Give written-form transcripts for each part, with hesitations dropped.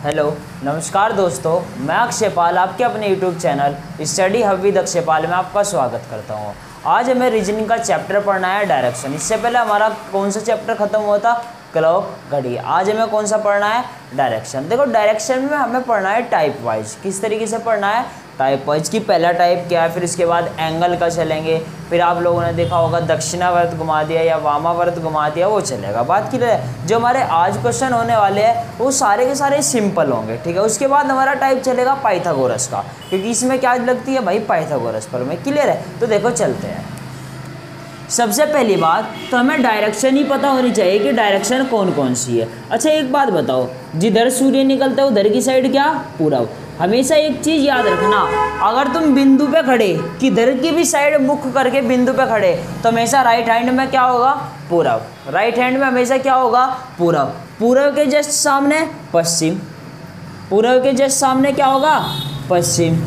Hello नमस्कार दोस्तों, मैं अक्षय पाल आपके अपने YouTube channel study hub with Akshay Pal में आपका स्वागत करता हूं। आज हमें रीजनिंग का चैप्टर पढ़ना है डायरेक्शन। इससे पहले हमारा कौन सा चैप्टर खत्म हुआ था? क्लॉक, घड़ी। आज हमें कौन सा पढ़ना है? डायरेक्शन। देखो डायरेक्शन में हमें पढ़ना है टाइप वाइज। किस तरीके से पढ़ना है? टाइप वाइज की पहला टाइप क्या है, फिर इसके बाद एंगल का चलेंगे, फिर आप लोगों ने देखा होगा दक्षिणावर्त घुमा दिया या वामावर्त घुमा दिया, वो चलेगा। बात क्लियर है? जो हमारे आज क्वेश्चन होने वाले हैं वो सारे के सारे सिंपल होंगे, ठीक है। उसके बाद हमारा टाइप चलेगा पाइथागोरस का, क्योंकि इसमें क्या लगती है भाई? पाइथागोरस पर में। क्लियर है? तो देखो चलते हैं। सबसे पहली बात तो हमें डायरेक्शन ही पता होनी चाहिए कि डायरेक्शन कौन कौन सी है। अच्छा एक बात बताओ, जिधर सूर्य निकलता है उधर की साइड क्या? पूरब। हमेशा एक चीज़ याद रखना, अगर तुम बिंदु पे खड़े, किधर की भी साइड मुख करके बिंदु पे खड़े, तो हमेशा राइट हैंड में क्या होगा? पूरब। राइट हैंड में हमेशा क्या होगा? पूरब। पूरब के जस्ट सामने पश्चिम। पूरब के जस्ट सामने क्या होगा? पश्चिम।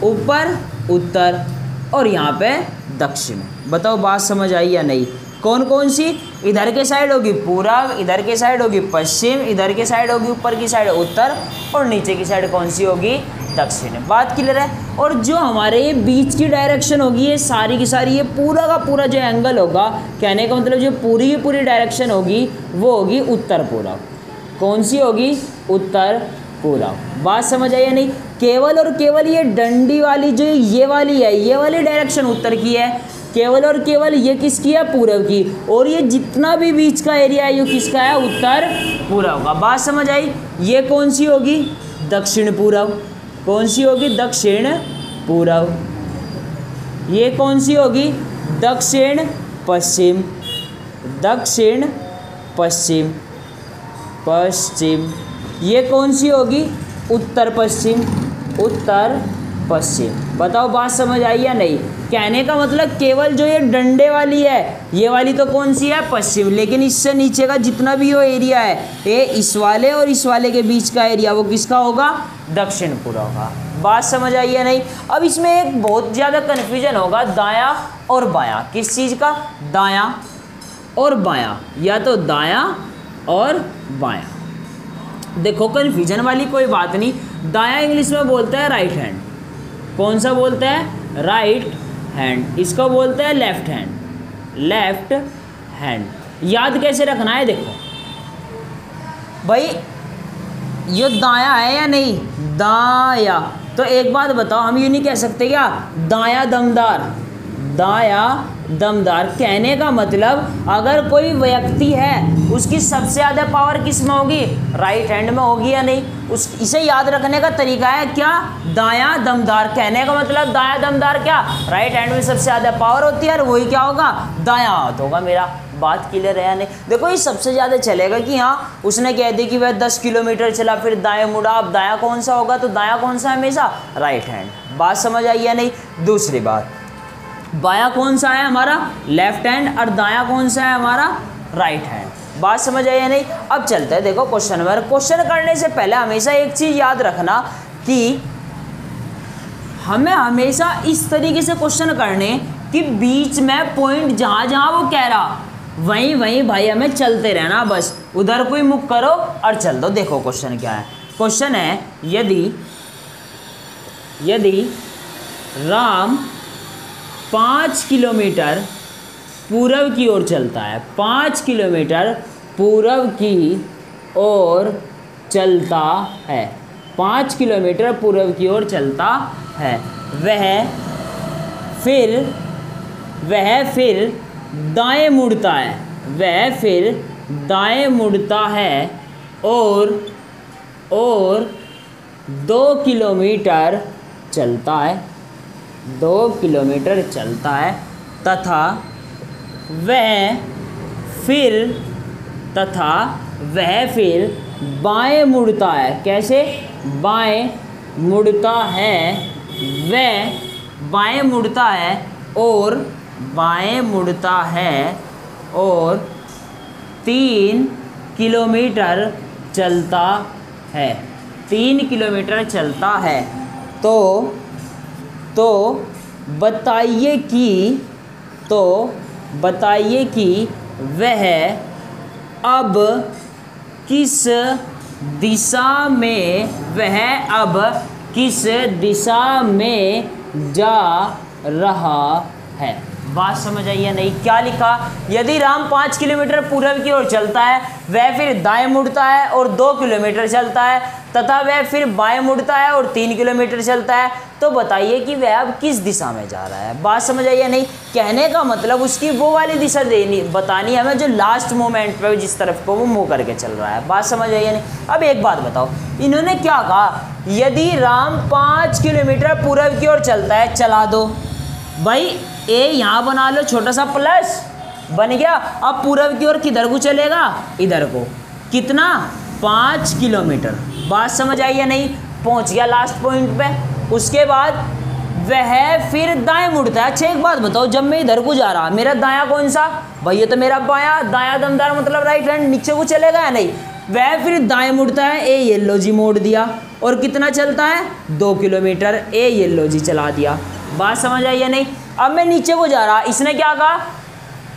ऊपर उत्तर, और यहाँ पे दक्षिण। बताओ बात समझ आई या नहीं? कौन कौन सी? इधर के साइड होगी पूरब, इधर के साइड होगी पश्चिम, इधर के साइड होगी ऊपर की साइड उत्तर, और नीचे की साइड कौन सी होगी? दक्षिण। बात क्लियर है? और जो हमारे ये बीच की डायरेक्शन होगी, ये सारी की सारी, ये पूरा का पूरा जो एंगल होगा, कहने का मतलब जो पूरी की पूरी डायरेक्शन होगी वो होगी उत्तर पूरब। कौन सी होगी? उत्तर पूरब। बात समझ आई या नहीं? केवल और केवल ये डंडी वाली जो ये वाली है, ये वाली डायरेक्शन उत्तर की है, केवल और केवल ये किसकी है? पूरब की। और ये जितना भी बीच का एरिया है ये किसका है? उत्तर पूरब का। बात समझ आई? ये कौन सी होगी? दक्षिण पूरब। कौन सी होगी? दक्षिण पूरब। ये कौन सी होगी? दक्षिण पश्चिम। दक्षिण पश्चिम। पश्चिम। ये कौन सी होगी? उत्तर पश्चिम। उत्तर पश्चिम। बताओ बात समझ आई या नहीं? कहने का मतलब केवल जो ये डंडे वाली है, ये वाली तो कौन सी है? पश्चिम। लेकिन इससे नीचे का जितना भी वो एरिया है, ये इस वाले और इस वाले के बीच का एरिया, वो किसका होगा? दक्षिण पूरब का। बात समझ आई या नहीं? अब इसमें एक बहुत ज़्यादा कन्फ्यूजन होगा, दायां और बायां। किस चीज़ का? दायां और बायां, या तो दायां और बायां। देखो कन्फ्यूजन वाली कोई बात नहीं। दायां इंग्लिश में बोलते हैं राइट हैंड। कौन सा बोलते हैं? Right hand. इसको बोलते हैं लेफ्ट हैंड। Left hand. याद कैसे रखना है? देखो भाई, ये दायां है या नहीं? दायां। तो एक बात बताओ, हम ये नहीं कह सकते क्या दायां दमदार? दायां दमदार कहने का मतलब अगर कोई व्यक्ति है उसकी सबसे ज़्यादा पावर किस में होगी? राइट हैंड में होगी या नहीं? इसे याद रखने का तरीका है क्या? दायां दमदार। कहने का मतलब दायां दमदार क्या? राइट हैंड में सबसे ज़्यादा पावर होती है, और वही क्या होगा? दायां हाथ होगा मेरा। बात क्लियर है या नहीं? देखो ये सबसे ज़्यादा चलेगा कि हाँ उसने कह दी कि वह 10 किलोमीटर चला फिर दाएं मुड़ा, अब दायां कौन सा होगा? तो दायां कौन सा है? हमेशा राइट हैंड। बात समझ आई या नहीं? दूसरी बात, बायां कौन सा है हमारा? Left hand. और दायां कौन सा है हमारा? Right hand. बात समझ आई या नहीं? अब चलते हैं देखो क्वेश्चन में। क्वेश्चन करने से पहले हमेशा एक चीज़ याद रखना कि हमें हमेशा इस तरीके से क्वेश्चन करने कि बीच में पॉइंट जहाँ जहाँ वो कह रहा वहीं वहीं भाई हमें चलते रहना, बस उधर कोई मुख करो और चल दो। देखो क्वेश्चन क्या है? क्वेश्चन है, यदि राम 5 किलोमीटर पूरब की ओर चलता है, 5 किलोमीटर पूरब की ओर चलता है, 5 किलोमीटर पूरब की ओर चलता है, वह फिर दाएं मुड़ता है, वह फिर दाएं मुड़ता है और 2 किलोमीटर चलता है, 2 किलोमीटर चलता है, तथा वह फिर बाएं मुड़ता है। कैसे? बाएं मुड़ता है, वह बाएं मुड़ता है और 3 किलोमीटर चलता है, 3 किलोमीटर चलता है। तो बताइए कि वह अब किस दिशा में वह अब किस दिशा में जा रहा है। बात समझ आई या नहीं? क्या लिखा? यदि राम 5 किलोमीटर पूर्व की ओर चलता है, वह फिर दाएं मुड़ता है और 2 किलोमीटर चलता है, तथा वह फिर बाएं मुड़ता है और 3 किलोमीटर चलता है, तो बताइए कि वह अब किस दिशा में जा रहा है। बात समझ आई या नहीं? कहने का मतलब उसकी वो वाली दिशा देनी बतानी हमें जो लास्ट मोमेंट पे जिस तरफ को वो मुँह करके चल रहा है। बात समझ आई या नहीं? अब एक बात बताओ, इन्होंने क्या कहा? यदि राम 5 किलोमीटर पूर्व की ओर चलता है, चला दो भाई, ए यहाँ बना लो, छोटा सा प्लस बन गया। अब पूर्व की ओर किधर को चलेगा? इधर को। कितना? 5 किलोमीटर। बात समझ आई या नहीं? पहुँच गया लास्ट पॉइंट पे। उसके बाद वह फिर दाएं मुड़ता है। अच्छा एक बात बताओ, जब मैं इधर को जा रहा, मेरा दायां कौन सा? भाई ये तो मेरा बायां, दायां दमदार मतलब राइट हैंड, नीचे को चलेगा या नहीं? वह फिर दाएं मुड़ता है, ए येलो जी मोड़ दिया, और कितना चलता है? 2 किलोमीटर, ए येलो जी चला दिया। बात समझ आई या नहीं? अब मैं नीचे को जा रहा, इसने क्या कहा?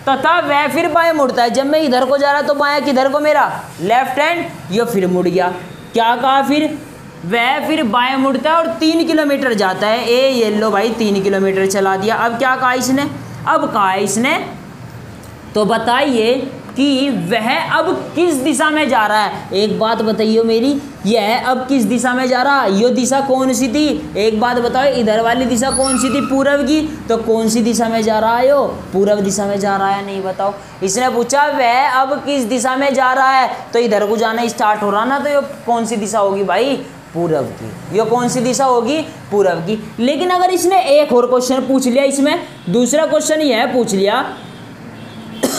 तथा वह फिर बाएं मुड़ता है। जब मैं इधर को जा रहा तो बायां किधर को? मेरा लेफ्ट हैंड, ये फिर मुड़ गया। क्या कहा फिर? वह फिर बाएं मुड़ता है और 3 किलोमीटर जाता है, ए येलो भाई 3 किलोमीटर चला दिया। अब क्या कहा इसने? अब कहा इसने तो बताइए कि वह अब किस दिशा में जा रहा है। एक बात बताइए मेरी, यह अब किस दिशा में जा रहा है? ये दिशा कौन सी थी? एक बात बताओ, इधर वाली दिशा कौन सी थी? पूर्व की। तो कौन सी दिशा में जा रहा है? यो पूर्व दिशा में जा रहा है। नहीं बताओ, इसने पूछा वह अब किस दिशा में जा रहा है, तो इधर को जाना स्टार्ट हो रहा ना, तो ये कौन सी दिशा होगी भाई? पूर्व की। ये कौन सी दिशा होगी? पूर्व की। लेकिन अगर इसने एक और क्वेश्चन पूछ लिया, इसमें दूसरा क्वेश्चन यह पूछ लिया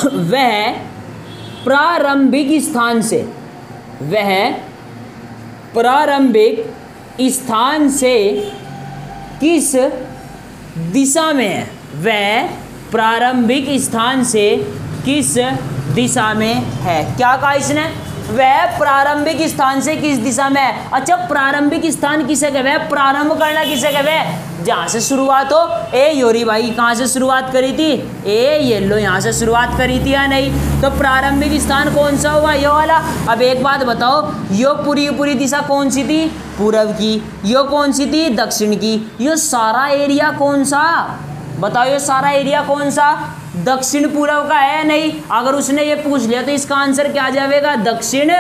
वह प्रारंभिक स्थान से, वह प्रारंभिक स्थान से किस दिशा में है? वह प्रारंभिक स्थान से किस दिशा में है? क्या कहा इसने? वह प्रारंभिक स्थान से किस दिशा में है। अच्छा प्रारंभिक स्थान किसे कहते हैं? प्रारंभ करना किसे कहते हैं? जहाँ से शुरुआत हो। ए योरी भाई कहाँ से शुरुआत करी थी? ए येलो यहाँ से शुरुआत करी थी या नहीं? तो प्रारंभिक स्थान कौन सा हुआ? ये वाला। अब एक बात बताओ, यो पूरी दिशा कौन सी थी? पूर्व की। यो कौन सी थी? दक्षिण की। यो सारा एरिया कौन सा? बताओ, ये सारा एरिया कौन सा? दक्षिण पूर्व का है नहीं? अगर उसने ये पूछ लिया तो इसका आंसर क्या जाएगा? दक्षिण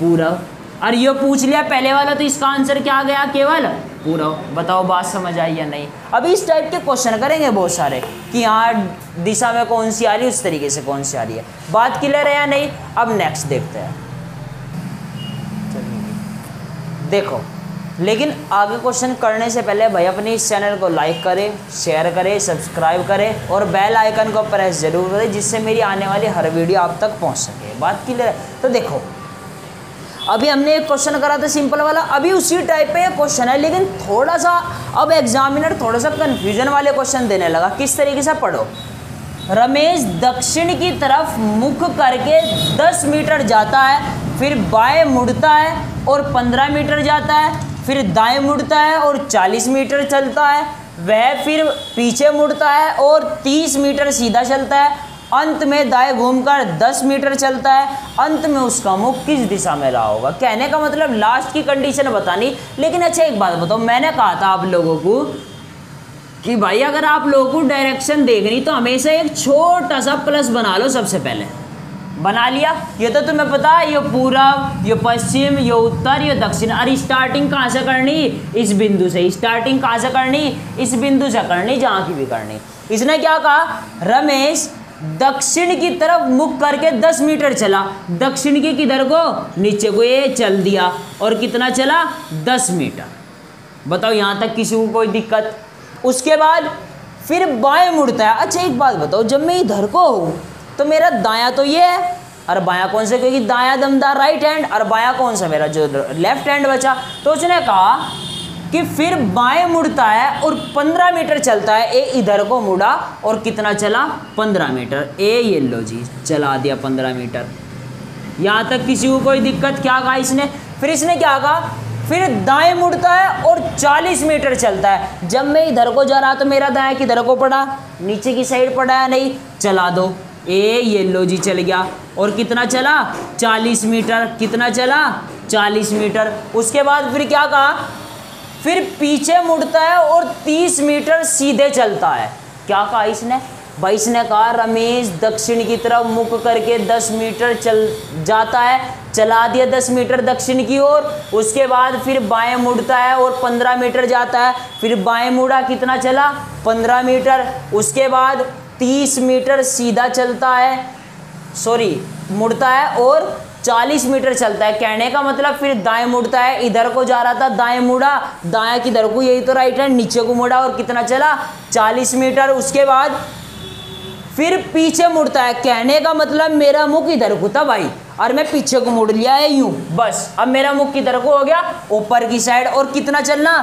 पूर्व। और ये पूछ लिया पहले वाला तो इसका आंसर क्या गया? केवल पूर्व। बताओ बात समझ आई या नहीं? अभी इस टाइप के क्वेश्चन करेंगे बहुत सारे कि यहाँ दिशा में कौन सी आ रही है, उस तरीके से कौन सी आ रही है। बात क्लियर है या नहीं? अब नेक्स्ट देखते हैं। देखो, लेकिन आगे क्वेश्चन करने से पहले भाई अपने इस चैनल को लाइक करें, शेयर करें, सब्सक्राइब करें और बेल आइकन को प्रेस जरूर करें, जिससे मेरी आने वाली हर वीडियो आप तक पहुंच सके। बात क्लियर है? तो देखो, अभी हमने एक क्वेश्चन करा था सिंपल वाला, अभी उसी टाइप पे क्वेश्चन है, लेकिन थोड़ा सा अब एग्जामिनर थोड़ा सा कन्फ्यूजन वाले क्वेश्चन देने लगा। किस तरीके से? पढ़ो। रमेश दक्षिण की तरफ मुख करके 10 मीटर जाता है, फिर बाएं मुड़ता है और 15 मीटर जाता है, फिर दाएं मुड़ता है और 40 मीटर चलता है, वह फिर पीछे मुड़ता है और 30 मीटर सीधा चलता है, अंत में दाएं घूमकर 10 मीटर चलता है, अंत में उसका मुख किस दिशा में रहा होगा। कहने का मतलब लास्ट की कंडीशन बतानी। लेकिन अच्छा एक बात बताओ, मैंने कहा था आप लोगों को कि भाई अगर आप लोगों को डायरेक्शन देखनी तो हमेशा एक छोटा सा प्लस बना लो। सबसे पहले बना लिया, ये तो तुम्हें पता है, ये पूरब, ये पश्चिम, ये उत्तर, ये दक्षिण। और स्टार्टिंग कहाँ से करनी? इस बिंदु से। स्टार्टिंग कहाँ से करनी? इस बिंदु से करनी, जहाँ की भी करनी। इसने क्या कहा? रमेश दक्षिण की तरफ मुख करके 10 मीटर चला। दक्षिण की किधर को? नीचे को। ये चल दिया और कितना चला? 10 मीटर। बताओ यहाँ तक किसी को कोई दिक्कत? उसके बाद फिर बाएं मुड़ता है। अच्छा एक बात बताओ, जब मैं इधर को हूँ तो मेरा दायां तो ये है, और बायां कौन सा? क्योंकि दायां दमदार राइट हैंड, और बायां कौन सा? मेरा जो लेफ्ट हैंड बचा। तो उसने कहा कि फिर बाएं मुड़ता है और 15 मीटर चलता है। ए इधर को मुड़ा और कितना चला? 15 मीटर। ए येलो जी चला दिया 15 मीटर। यहाँ तक किसी को कोई दिक्कत? क्या कहा इसने? फिर इसने क्या कहा? फिर दाएं मुड़ता है और 40 मीटर चलता है। जब मैं इधर को जा रहा तो मेरा दायां किधर को पड़ा? नीचे की साइड पड़ा है नहीं? चला दो। ए येलो जी चल गया और कितना चला? 40 मीटर। कितना चला? 40 मीटर। उसके बाद फिर क्या कहा, फिर पीछे मुड़ता है और 30 मीटर सीधे चलता है। क्या कहा इसने भाई, इसने कहा रमेश दक्षिण की तरफ मुख करके 10 मीटर चल जाता है, चला दिया 10 मीटर दक्षिण की ओर। उसके बाद फिर बाएं मुड़ता है और 15 मीटर जाता है, फिर बाएं मुड़ा, कितना चला 15 मीटर। उसके बाद 30 मीटर सीधा चलता है, सॉरी मुड़ता है और 40 मीटर चलता है। कहने का मतलब फिर दाएं मुड़ता है, इधर को जा रहा था दाएं मुड़ा, दाएं किधर को, यही तो राइट हैंड, नीचे को मुड़ा और कितना चला 40 मीटर। उसके बाद फिर पीछे मुड़ता है, कहने का मतलब मेरा मुख इधर को था भाई और मैं पीछे को मुड़ लिया है यूं, बस अब मेरा मुख किधर को हो गया, ऊपर की साइड। और कितना चलना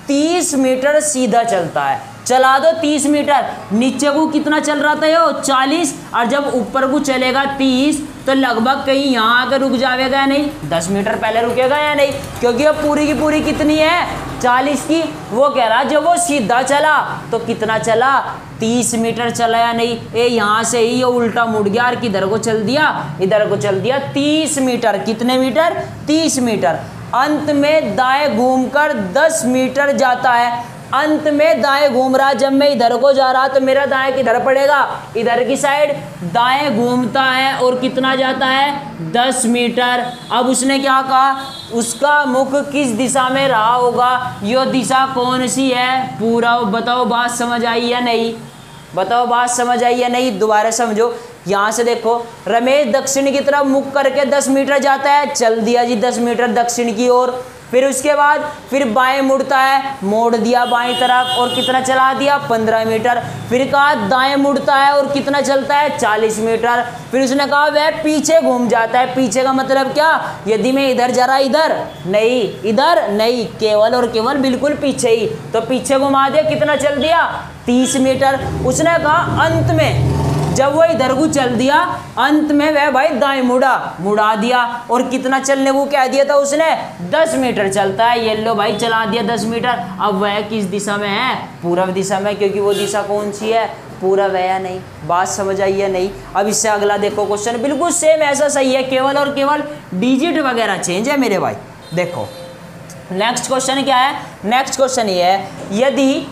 30 मीटर सीधा चलता है, चला दो 30 मीटर। नीचे को कितना चल रहा था यो 40, और जब ऊपर को चलेगा 30 तो लगभग कहीं यहाँ आकर रुक जाएगा या नहीं, 10 मीटर पहले रुकेगा या नहीं, क्योंकि अब पूरी की पूरी कितनी है 40 की। वो कह रहा जब वो सीधा चला तो कितना चला 30 मीटर चला या नहीं। ए यहाँ से ही ये उल्टा मुड़ गया और किधर को चल दिया, इधर को चल दिया 30 मीटर। कितने मीटर 30 मीटर। अंत में दाएं घूमकर 10 मीटर जाता है। अंत में दाएं घूम रहा, जब मैं इधर को जा रहा तो मेरा दाएं किधर पड़ेगा, इधर की साइड। दाएं घूमता है और कितना जाता है 10 मीटर। अब उसने क्या कहा, उसका मुख किस दिशा में रहा होगा, यो दिशा कौन सी है, पूरा बताओ। बात समझ आई या नहीं, बताओ बात समझ आई या नहीं, दोबारा समझो। यहाँ से देखो रमेश दक्षिण की तरफ मुख करके 10 मीटर जाता है, चल दिया जी 10 मीटर दक्षिण की ओर। फिर उसके बाद फिर बाएं मुड़ता है, मोड़ दिया बाएं तरफ और कितना चला दिया 15 मीटर। फिर कहा दाएं मुड़ता है और कितना चलता है 40 मीटर। फिर उसने कहा वह पीछे घूम जाता है। पीछे का मतलब क्या, यदि मैं इधर जा रहा, इधर नहीं, इधर नहीं, केवल और केवल बिल्कुल पीछे ही, तो पीछे घुमा दिया, कितना चल दिया 30 मीटर। उसने कहा अंत में जब वो इधर को चल दिया, अंत में वह भाई दाएं मुड़ा दिया और कितना चलने को कह दिया था उसने 10 मीटर चलता है। ये लो भाई चला दिया 10 मीटर। अब वह किस दिशा में है, पूर्व दिशा में, क्योंकि वो दिशा कौन सी है, पूर्व है या नहीं। बात समझ आई या नहीं। अब इससे अगला देखो क्वेश्चन बिल्कुल सेम ऐसा सही है, केवल और केवल डिजिट वगैरह चेंज है मेरे भाई। देखो नेक्स्ट क्वेश्चन क्या है, नेक्स्ट क्वेश्चन ये है, यदि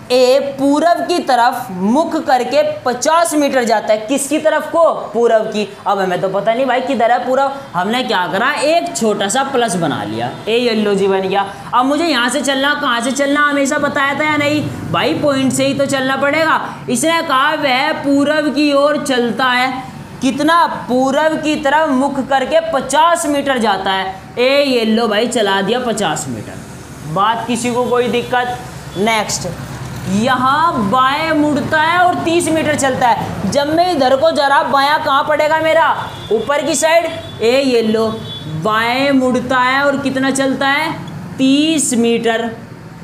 ए पूरब की तरफ मुख करके 50 मीटर जाता है, किसकी तरफ को, पूरब की। अब हमें तो पता नहीं भाई किधर है पूरब, हमने क्या करा एक छोटा सा प्लस बना लिया, ए येलो जी बन गया। अब मुझे यहाँ से चलना, कहाँ से चलना हमेशा बताया था या नहीं भाई, पॉइंट से ही तो चलना पड़ेगा। इसने कहा वह पूरब की ओर चलता है, कितना, पूरब की तरफ मुख करके 50 मीटर जाता है। ए येलो भाई चला दिया 50 मीटर। बात किसी को कोई दिक्कत। नेक्स्ट यहाँ बाएं मुड़ता है और 30 मीटर चलता है। जब मैं इधर को जरा, बायां कहाँ पड़ेगा मेरा, ऊपर की साइड। ए येलो बाएं मुड़ता है और कितना चलता है 30 मीटर।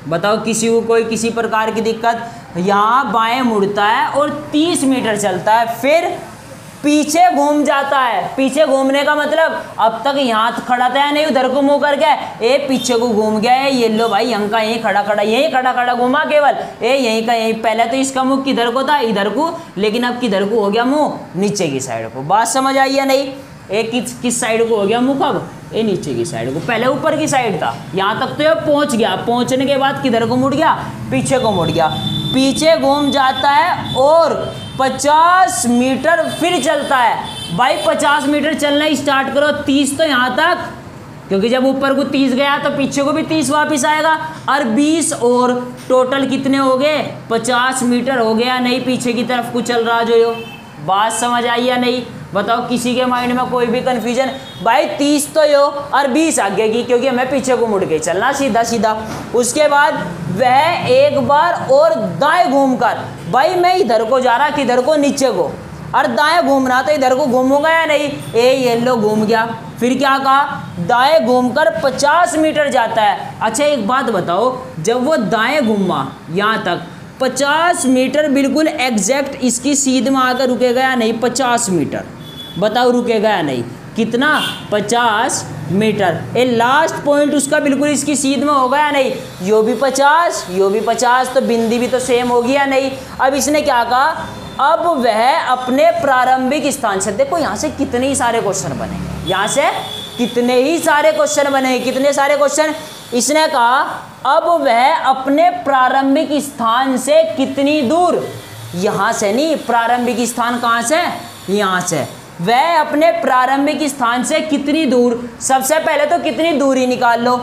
बताओ किसी को कोई किसी प्रकार की दिक्कत। यहाँ बाएं मुड़ता है और 30 मीटर चलता है, फिर पीछे घूम जाता है। पीछे घूमने का मतलब अब तक यहाँ खड़ा था या नहीं, उधर को मुंह कर गया, ए पीछे को घूम गया है। ये लो भाई यहाँ का यहीं खड़ा घूमा केवल, ए यहीं का यहीं। पहले तो इसका मुंह किधर को था, इधर को, लेकिन अब किधर को हो गया मुंह, नीचे की साइड को। बात समझ आई या नहीं। ए किस साइड को हो गया मुंह, अब ए नीचे की साइड को, पहले ऊपर की साइड था। यहाँ तक तो ये पहुँच गया, पहुँचने के बाद किधर को मुड़ गया, पीछे को मुड़ गया। पीछे घूम जाता है और 50 मीटर फिर चलता है। भाई 50 मीटर चलना स्टार्ट करो, 30 तो यहाँ तक, क्योंकि जब ऊपर को 30 गया तो पीछे को भी 30 वापस आएगा, और 20 और टोटल कितने हो गए 50 मीटर हो गया। नहीं पीछे की तरफ को चल रहा जो यो। बात समझ आई या नहीं, बताओ किसी के माइंड में कोई भी कन्फ्यूजन। भाई 30 तो यो और 20 आगे की, क्योंकि हमें पीछे को मुड़ के चलना सीधा सीधा। उसके बाद वह एक बार और दाएं घूमकर, भाई मैं इधर को जा रहा, किधर को, नीचे को, और दाएं घूमना तो इधर को घूमूंगा या नहीं, ए येलो घूम गया। फिर क्या कहा, दाएं घूमकर 50 मीटर जाता है। अच्छा एक बात बताओ, जब वो दाएं घूमा यहाँ तक 50 मीटर बिल्कुल एग्जैक्ट इसकी सीध में आकर रुकेगा या नहीं, 50 मीटर, बताओ रुकेगा या नहीं, कितना 50 मीटर। ए लास्ट पॉइंट उसका बिल्कुल इसकी सीध में होगा या नहीं, यो भी 50, यो भी 50, तो बिंदी भी तो सेम होगी या नहीं। अब इसने क्या कहा, अब वह अपने प्रारंभिक स्थान से, देखो यहाँ से कितने ही सारे क्वेश्चन बनेंगे, यहाँ से कितने ही सारे क्वेश्चन बने, कितने सारे क्वेश्चन। इसने कहा अब वह अपने प्रारंभिक स्थान से कितनी दूर, यहां से नहीं, प्रारंभिक स्थान कहां से, यहां से, वह अपने प्रारंभिक स्थान से कितनी दूर, सबसे पहले तो कितनी दूरी निकाल लो,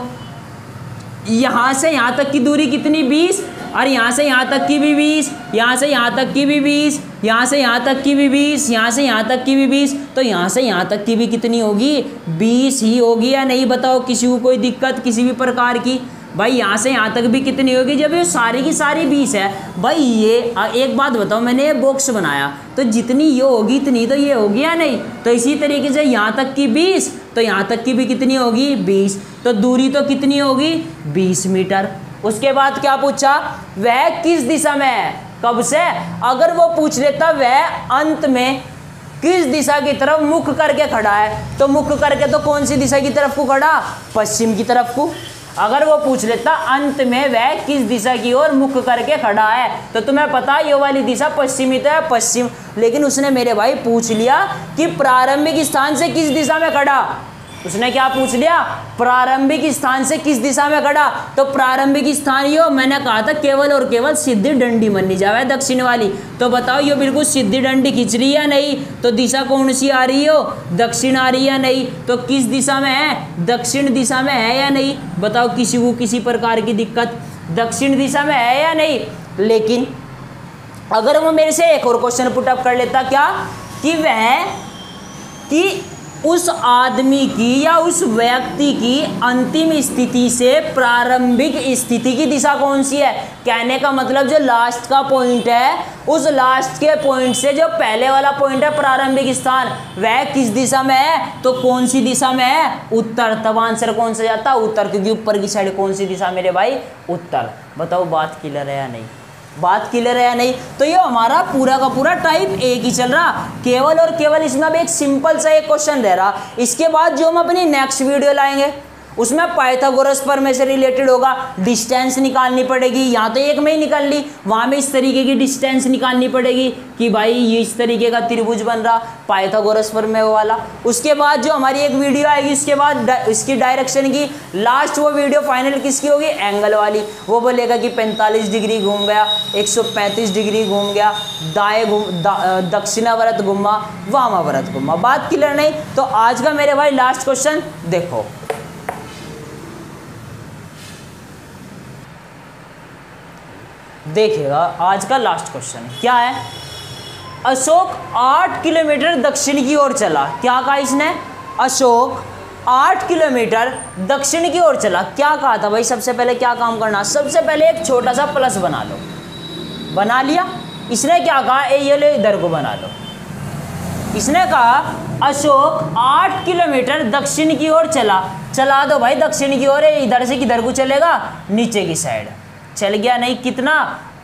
यहां से यहां तक की दूरी कितनी 20, और यहाँ से यहाँ तक की भी 20, यहाँ से यहाँ तक की भी 20, यहाँ से यहाँ तक की भी 20, यहाँ से यहाँ तक की भी 20, तो यहाँ से यहाँ तक की भी कितनी होगी, 20 ही होगी या नहीं, बताओ किसी को कोई दिक्कत किसी भी प्रकार की। भाई यहाँ से यहाँ तक भी कितनी होगी, जब ये सारी की सारी 20 है। भाई ये एक बात बताओ, मैंने ये बॉक्स बनाया तो जितनी ये होगी इतनी तो ये होगी या नहीं, तो इसी तरीके से यहाँ तक की 20, तो यहाँ तक की भी कितनी होगी 20, तो दूरी तो कितनी होगी 20 मीटर। उसके बाद क्या पूछा, वह किस दिशा में है, कब से, अगर वो पूछ लेता वह अंत में किस दिशा की तरफ मुख करके खड़ा है, तो मुख करके तो कौन सी दिशा की तरफ को खड़ा, पश्चिम की तरफ को। अगर वो पूछ लेता अंत में वह किस दिशा की ओर मुख करके खड़ा है, तो तुम्हें पता ये वाली दिशा पश्चिमी तो है, पश्चिम। लेकिन उसने मेरे भाई पूछ लिया कि प्रारंभिक स्थान से किस दिशा में खड़ा, उसने क्या पूछ लिया, प्रारंभिक स्थान से किस दिशा में खड़ा, तो प्रारंभिक स्थान यो मैंने कहा था केवल और केवल सीधी डंडी बननी जावे दक्षिण वाली, तो बताओ ये बिल्कुल सीधी डंडी खींच रही है या नहीं, तो दिशा कौन सी आ रही हो, दक्षिण आ रही है या नहीं, तो किस दिशा में है, दक्षिण दिशा में है या नहीं, बताओ किसी को किसी प्रकार की दिक्कत, दक्षिण दिशा में है या नहीं। लेकिन अगर वो मेरे से एक और क्वेश्चन पुटअप कर लेता, क्या कि वह कि उस आदमी की या उस व्यक्ति की अंतिम स्थिति से प्रारंभिक स्थिति की दिशा कौन सी है, कहने का मतलब जो लास्ट का पॉइंट है उस लास्ट के पॉइंट से जो पहले वाला पॉइंट है प्रारंभिक स्थान, वह किस दिशा में है, तो कौन सी दिशा में है, उत्तर। तब आंसर कौन सा जाता, उत्तर, क्योंकि ऊपर की साइड कौन सी दिशा मेरे भाई, उत्तर। बताओ बात क्लियर है या नहीं, बात क्लियर है या नहीं। तो ये हमारा पूरा का पूरा टाइप एक ही चल रहा, केवल और केवल इसमें अब एक सिंपल सा एक क्वेश्चन रह रहा। इसके बाद जो हम अपनी नेक्स्ट वीडियो लाएंगे उसमें पाइथागोरस प्रमेय से रिलेटेड होगा, डिस्टेंस निकालनी पड़ेगी, यहाँ तो एक में ही निकाल ली, वहाँ में इस तरीके की डिस्टेंस निकालनी पड़ेगी कि भाई ये इस तरीके का त्रिभुज बन रहा पाइथागोरस प्रमेय वाला। उसके बाद जो हमारी एक वीडियो आएगी उसके बाद इसकी डायरेक्शन की लास्ट वो वीडियो फाइनल किसकी होगी, एंगल वाली। वो बोलेगा कि 45 डिग्री घूम गया, 135 डिग्री घूम गया, दक्षिणावर्त घूमा, वामावर्त घूमा। बात क्लियर नहीं। तो आज का मेरे भाई लास्ट क्वेश्चन देखो, देखिएगा आज का लास्ट क्वेश्चन क्या है। अशोक 8 किलोमीटर दक्षिण की ओर चला, क्या कहा इसने, अशोक 8 किलोमीटर दक्षिण की ओर चला। क्या कहा था भाई, सबसे पहले क्या काम करना, सबसे पहले एक छोटा सा प्लस बना लो, बना लिया। इसने क्या कहा, ये लो इधर को बना लो। इसने कहा अशोक 8 किलोमीटर दक्षिण की ओर चला, चला दो भाई दक्षिण की ओर, इधर से किधर को चलेगा, नीचे की साइड चल गया। नहीं कितना,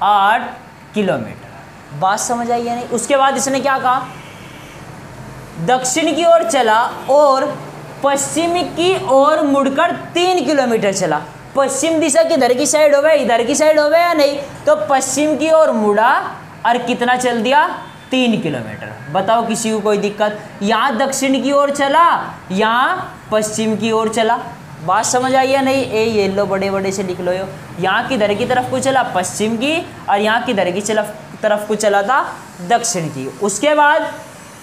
8 किलोमीटर। बात समझ आई या नहीं। उसके बाद इसने क्या कहा, दक्षिण की ओर चला और पश्चिम की ओर मुड़कर 3 किलोमीटर चला। पश्चिम दिशा किधर की साइड होवे, इधर की साइड होवे या नहीं, तो पश्चिम की ओर मुड़ा और कितना चल दिया, 3 किलोमीटर। बताओ किसी को कोई दिक्कत, यहाँ दक्षिण की ओर चला, यहाँ पश्चिम की ओर चला। बात समझ आई या नहीं। ये लो बड़े बड़े से लिख लो, यहाँ किधर की तरफ को चला, पश्चिम की, और यहाँ किधर की तरफ को चला था, दक्षिण की। उसके बाद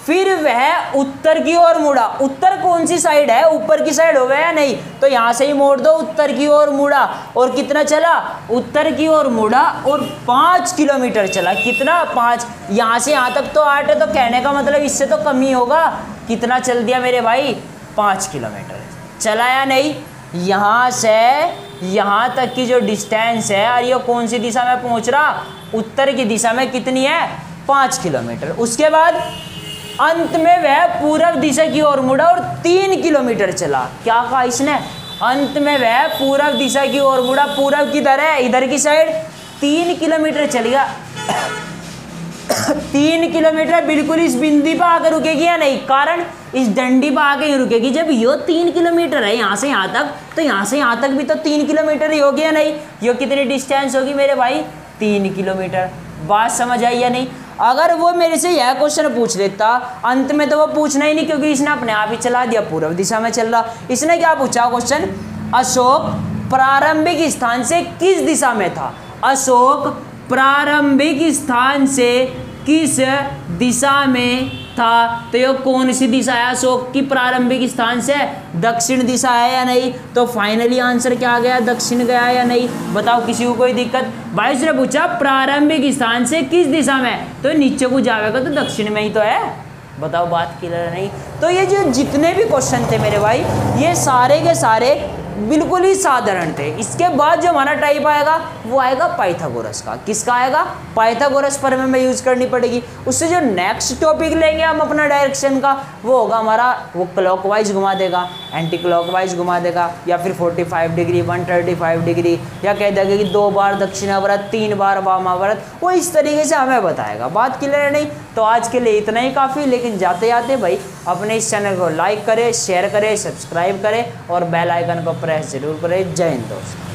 फिर वह उत्तर की ओर मुड़ा। उत्तर कौन सी साइड है, ऊपर की साइड हो गया या नहीं, तो यहाँ से ही मोड़ दो, उत्तर की ओर मुड़ा और कितना चला, उत्तर की ओर मुड़ा और 5 किलोमीटर चला। कितना, 5। यहाँ से यहाँ तक तो 8 है, तो कहने का मतलब इससे तो कम ही होगा। कितना चल दिया मेरे भाई, 5 किलोमीटर चला या नहीं। यहाँ से यहाँ तक की जो डिस्टेंस है, और ये कौन सी दिशा में पहुँच रहा, उत्तर की दिशा में कितनी है, 5 किलोमीटर। उसके बाद अंत में वह पूर्व दिशा की ओर मुड़ा और 3 किलोमीटर चला। क्या कहा इसने, अंत में वह पूर्व दिशा की ओर मुड़ा। पूर्व किधर है, इधर की साइड, 3 किलोमीटर चल गया। 3 किलोमीटर बिल्कुल इस बिंदी पर आकर रुकेगी या नहीं, कारण इस डंडी पर आके ही रुकेगी। जब यो 3 किलोमीटर है यहाँ से यहाँ तक, तो यहाँ से यहाँ तक भी तो 3 किलोमीटर ही होगी या नहीं। यो कितनी डिस्टेंस होगी मेरे भाई, 3 किलोमीटर। बात समझ आई या नहीं। अगर वो मेरे से यह क्वेश्चन पूछ लेता अंत में, तो वो पूछना ही नहीं, क्योंकि इसने अपने आप ही चला दिया, पूर्व दिशा में चल रहा। इसने क्या पूछा क्वेश्चन, अशोक प्रारंभिक स्थान से किस दिशा में था। अशोक प्रारंभिक स्थान से किस दिशा में था, तो ये कौन सी दिशा है अशोक की प्रारंभिक स्थान से, दक्षिण दिशा है या नहीं। तो फाइनली आंसर क्या आ गया, दक्षिण गया या नहीं, बताओ किसी को कोई दिक्कत। भाई उसने पूछा प्रारंभिक स्थान से किस दिशा में, तो नीचे को जाएगा तो दक्षिण में ही तो है, बताओ बात क्लियर नहीं। तो ये जो जितने भी क्वेश्चन थे मेरे भाई, ये सारे के सारे बिल्कुल ही साधारण थे। इसके बाद जो हमारा टाइप आएगा वो आएगा पाइथागोरस का। किसका आएगा, पाइथागोरस पर हमें यूज करनी पड़ेगी। उससे जो नेक्स्ट टॉपिक लेंगे हम अपना डायरेक्शन का, वो होगा हमारा, वो क्लॉकवाइज घुमा देगा, एंटी क्लॉकवाइज घुमा देगा, या फिर 45 डिग्री 135 डिग्री, या कह देगा कि 2 बार दक्षिणावर्त 3 बार वामावर्त, वो इस तरीके से हमें बताएगा। बात क्लियर है नहीं। तो आज के लिए इतना ही काफ़ी, लेकिन जाते जाते भाई अपने इस चैनल को लाइक करें, शेयर करें, सब्सक्राइब करें और बेल आइकन को प्रेस जरूर करें। जय हिंद दोस्तों।